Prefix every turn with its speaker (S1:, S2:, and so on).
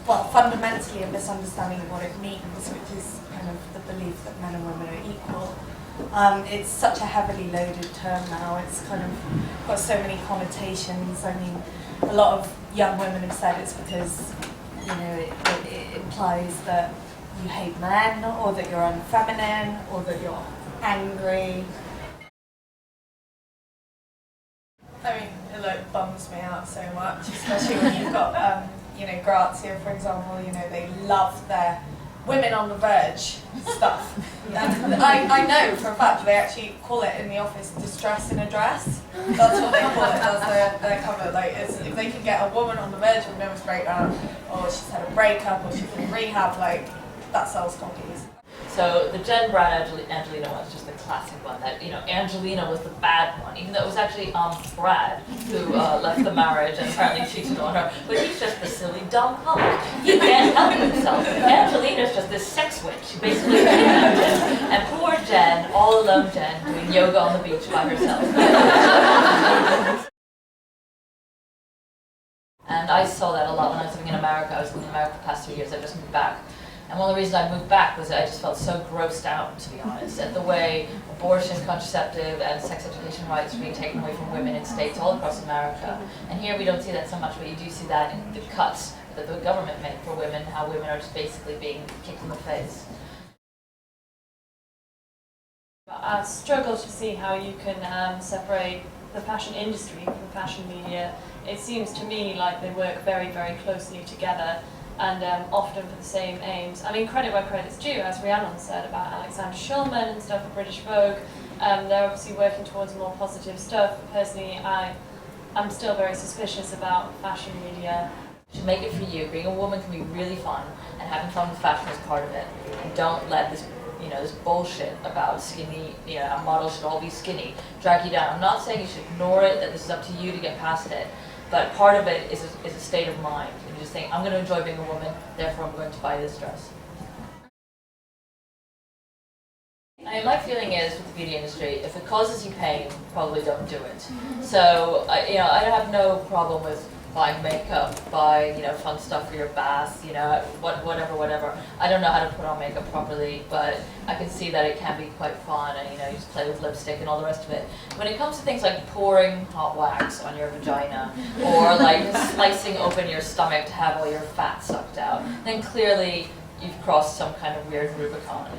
S1: well, fundamentally a misunderstanding of what it means, which is kind of the belief that men and women are equal. It's such a heavily loaded term now. It's kind of got so many connotations. I mean, a lot of young women have said it's because, you know, it implies that you hate men, or that you're unfeminine, or that you're angry. I mean, it like bums me out so much, especially when you've got, you know, Grazia, for example. You know, they love their women on the verge stuff. And I know for a fact they actually call it in the office distress in a dress. That's what they call it. That's their cover. Like, if they can get a woman on the verge of a nervous breakdown, or she's had a breakup, or she's in rehab, like, that sells copies.
S2: So the Jen Brad Angelina one is just the classic one that, you know, Angelina was the bad one, even though it was actually Brad who left the marriage and apparently cheated on her. But he's just the silly, dumb hunk. He can't help himself. Angelina's just this sex witch. She basically kidnapped him. And poor Jen, all alone Jen, doing yoga on the beach by herself. And I saw that a lot when I was living in America. I was living in America for the past 3 years. I just moved back. And one of the reasons I moved back was that I just felt so grossed out, to be honest, at the way abortion, contraceptive, and sex education rights are being taken away from women in states all across America. And here we don't see that so much, but you do see that in the cuts that the government made for women, how women are just basically being kicked in the face.
S3: I struggle to see how you can separate the fashion industry from the fashion media. It seems to me like they work very, very closely together, and often for the same aims. I mean, credit where credit's due, as Rhiannon said about Alexander Shulman and stuff for British Vogue. They're obviously working towards more positive stuff. Personally, I'm still very suspicious about fashion media.
S2: You should make it for you. Being a woman can be really fun, and having fun with fashion is part of it. And don't let this, you know, this bullshit about skinny, you know, a model should all be skinny, drag you down. I'm not saying you should ignore it, that this is up to you to get past it. But part of it is a state of mind. You just think, I'm going to enjoy being a woman, therefore I'm going to buy this dress. I mean, my feeling is with the beauty industry, if it causes you pain, probably don't do it. So, you know, I have no problem with buying makeup, buying, you know, fun stuff for your bath, you know, whatever. I don't know how to put on makeup properly, but I can see that it can be quite fun, and, you know, you just play with lipstick and all the rest of it. When it comes to things like pouring hot wax on your vagina, or like slicing open your stomach to have all your fat sucked out, then clearly you've crossed some kind of weird Rubicon.